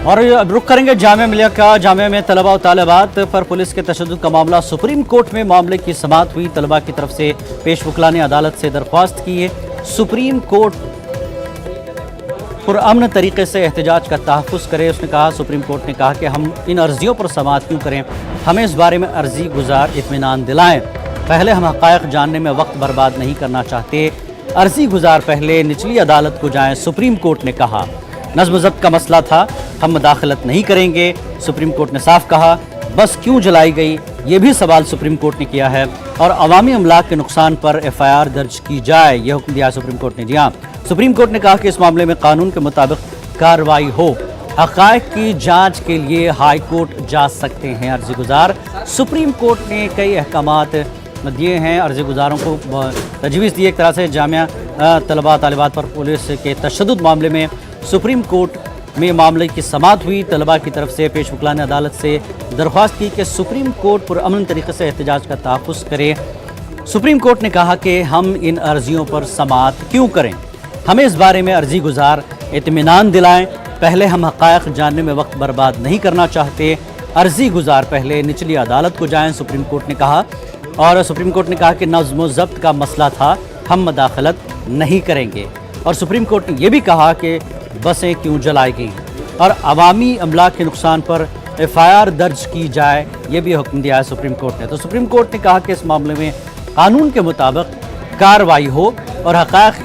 और अब रुख करेंगे जामिया मिलिया का। जामिया में तलबा और तालिबात पर पुलिस के तशद्दुद का मामला सुप्रीम कोर्ट में मामले की समाअत हुई। तलबा की तरफ से पेश वकला ने अदालत से दरख्वास्त की है सुप्रीम कोर्ट पुरअमन तरीके से एहतजाज का तहफ़्फ़ुज़ करे। उसने कहा सुप्रीम कोर्ट ने कहा कि हम इन अर्जियों पर समाअत क्यों करें, हमें इस बारे में अर्जी गुजार इत्मीनान दिलाएं। पहले हम हक़ाइक़ जानने में वक्त बर्बाद नहीं करना चाहते, अर्जी गुजार पहले निचली अदालत को जाएं। सुप्रीम कोर्ट ने कहा नज़्म ज़ब्त का मसला था, हम मुदाखलत नहीं करेंगे। सुप्रीम कोर्ट ने साफ कहा बस क्यों जलाई गई, ये भी सवाल सुप्रीम कोर्ट ने किया है। और अवामी अमलाक के नुकसान पर FIR दर्ज की जाए, यह हुक्म दिया सुप्रीम कोर्ट ने। जी हाँ, सुप्रीम कोर्ट ने कहा कि इस मामले में कानून के मुताबिक कार्रवाई हो। हक़ाइक़ की जांच के लिए हाई कोर्ट जा सकते हैं अर्जी गुजार। सुप्रीम कोर्ट ने कई अहकामात दिए हैं, अर्जी गुजारों को तजवीज़ दी। एक तरह से जामिया तलबा तालिबात पर पुलिस के तशद्दुद मामले में सुप्रीम कोर्ट में मामले की समाअत हुई। तलबा की तरफ से पेश वकला ने अदालत से दरख्वास्त की कि सुप्रीम कोर्ट पुरअमन तरीके से एहतजाज का तहफ़्फ़ुज़ करे। सुप्रीम कोर्ट ने कहा कि हम इन अर्जियों पर समाअत क्यों करें, हमें इस बारे में अर्जी गुजार इत्मीनान दिलाएं। पहले हम हक़ाइक़ जानने में वक्त बर्बाद नहीं करना चाहते, अर्जी गुजार पहले निचली अदालत को जाएं, सुप्रीम कोर्ट ने कहा। और सुप्रीम कोर्ट ने कहा कि नज़्म ज़ब्त का मसला था, हम मुदाखलत नहीं करेंगे। और सुप्रीम कोर्ट ने यह भी कहा कि बसें क्यों जलाई गई और अवामी अमलाक के नुकसान पर FIR दर्ज की जाए, ये भी हुक्म दिया है सुप्रीम कोर्ट ने। तो सुप्रीम कोर्ट ने कहा कि इस मामले में कानून के मुताबिक कार्रवाई हो और हक़ाइक़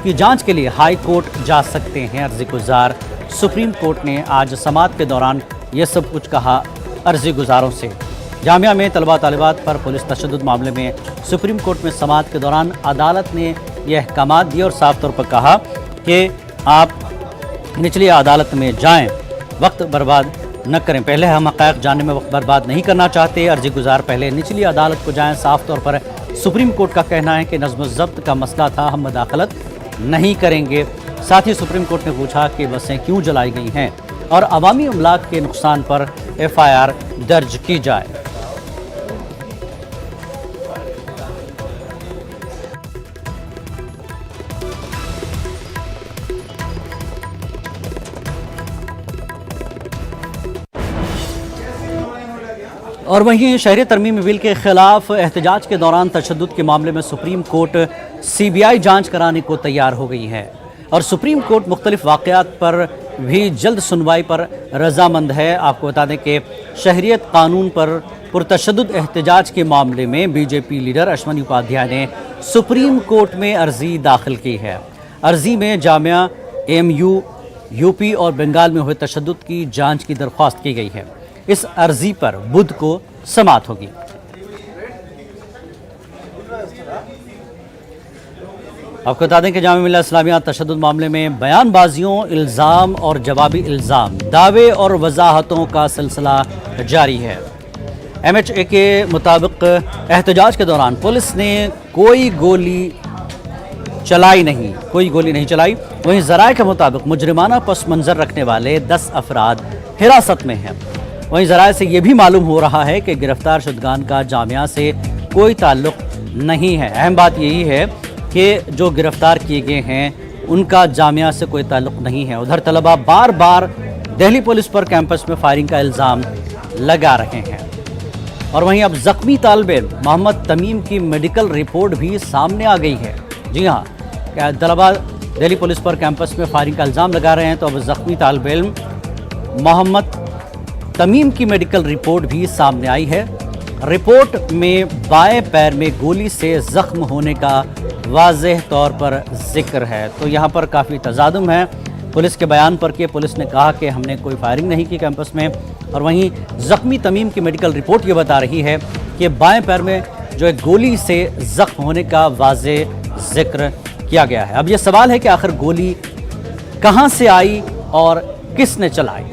की जांच के लिए हाई कोर्ट जा सकते हैं अर्जी गुजार। सुप्रीम कोर्ट ने आज समाअत के दौरान ये सब कुछ कहा अर्जी गुजारों से। जामिया में तलबा तालिबात पर पुलिस तशद्दुद मामले में सुप्रीम कोर्ट में समाअत के दौरान अदालत ने यह अहकामात दिए और साफ तौर पर कहा कि आप निचली अदालत में जाएं, वक्त बर्बाद न करें। पहले हम हक़ाइक़ जानने में वक्त बर्बाद नहीं करना चाहते, अर्जी गुजार पहले निचली अदालत को जाएं। साफ तौर पर सुप्रीम कोर्ट का कहना है कि नज़्म ज़ब्त का मसला था, हम मुदाखलत नहीं करेंगे। साथ ही सुप्रीम कोर्ट ने पूछा कि बसें क्यों जलाई गई हैं और अवामी अमलाक के नुकसान पर FIR दर्ज की जाए। और वहीं शहरी तरमीम बिल के खिलाफ एहतजाज के दौरान तशद्दुद के मामले में सुप्रीम कोर्ट CBI जांच कराने को तैयार हो गई है। और सुप्रीम कोर्ट मुख्तलिफ वाक़यात पर भी जल्द सुनवाई पर रजामंद है। आपको बता दें कि शहरियत कानून पर पुरतशद्दुद एहतजाज के मामले में BJP लीडर अश्वनी उपाध्याय ने सुप्रीम कोर्ट में अर्जी दाखिल की है। अर्जी में जामिया AMU UP और बंगाल में हुए तशद्दुद की जांच की दरख्वास्त की गई है। इस अर्जी पर बुध को समाअत होगी। आपको बता दें कि जामिया मिल्लत इस्लामिया तशद्दुद मामले में बयानबाजियों, इल्ज़ाम और जवाबी इल्ज़ाम, दावे और वजाहतों का सिलसिला जारी है। MHA के मुताबिक एहतजाज के दौरान पुलिस ने कोई गोली नहीं चलाई। वहीं ज़राए के मुताबिक मुजरिमाना पस मंज़र रखने वाले 10 अफराद हिरासत में हैं। वहीं ज़राए से ये भी मालूम हो रहा है कि गिरफ्तार शुदगान का जामिया से कोई ताल्लुक़ नहीं है। अहम बात यही है कि जो गिरफ्तार किए गए हैं उनका जामिया से कोई ताल्लुक़ नहीं है। उधर तलबा बार बार दिल्ली पुलिस पर कैंपस में फायरिंग का इल्ज़ाम लगा रहे हैं। और वहीं अब ज़ख्मी तालिब मोहम्मद तमीम की मेडिकल रिपोर्ट भी सामने आ गई है। जी हाँ, क्या तलबा दिल्ली पुलिस पर कैंपस में फायरिंग का इल्ज़ाम लगा रहे हैं, तो अब ज़ख्मी तालिब इल्म मोहम्मद तमीम की मेडिकल रिपोर्ट भी सामने आई है। रिपोर्ट में बाएं पैर में गोली से ज़ख्म होने का वाज़ेह तौर पर जिक्र है। तो यहाँ पर काफ़ी तज़ादुम है पुलिस के बयान पर कि पुलिस ने कहा कि हमने कोई फायरिंग नहीं की कैंपस में, और वहीं ज़ख्मी तमीम की मेडिकल रिपोर्ट ये बता रही है कि बाएं पैर में जो एक गोली से ज़ख्म होने का वाज़ेह जिक्र किया गया है। अब ये सवाल है कि आखिर गोली कहाँ से आई और किसने चलाई।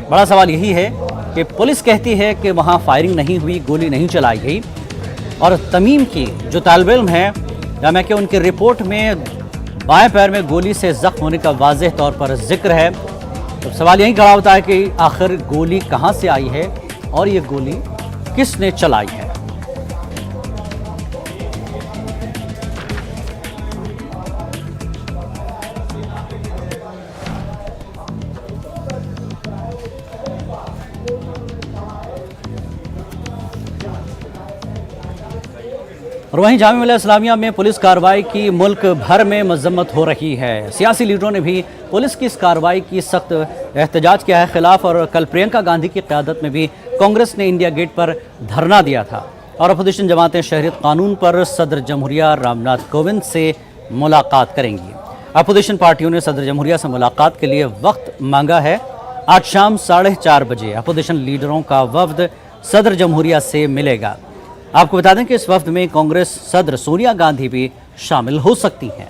बड़ा सवाल यही है कि पुलिस कहती है कि वहाँ फायरिंग नहीं हुई, गोली नहीं चलाई गई, और तमीम की जो तालिब इल्म है जामिया के, उनकी रिपोर्ट में बाएं पैर में गोली से ज़ख्म होने का वाज़ेह तौर पर जिक्र है। तो सवाल यही खड़ा होता है कि आखिर गोली कहाँ से आई है और ये गोली किसने चलाई है। اور وہیں جامعہ ملیہ اسلامیہ میں پولیس کارروائی کی ملک بھر میں مذمت ہو رہی ہے۔ سیاسی لیڈروں نے بھی پولیس کی اس کارروائی کی سخت احتجاج کیا ہے خلاف، اور کل پرینکا گاندھی کی قیادت میں بھی کانگریس نے انڈیا گیٹ پر دھرنا دیا تھا، اور اپوزیشن جماعتیں شہریت قانون پر صدر جمہوریہ رام ناتھ کووند سے ملاقات کریں گی۔ اپوزیشن پارٹیوں نے صدر جمہوریہ سے ملاقات کے لیے وقت مانگا ہے۔ آج شام 4:30 بجے اپوزیشن لیڈروں کا وفد صدر جمہوریہ سے ملے گا۔ آپ کو بتا دیں کہ اس وفد میں کانگریس صدر سونیا گاندھی بھی شامل ہو سکتی ہیں۔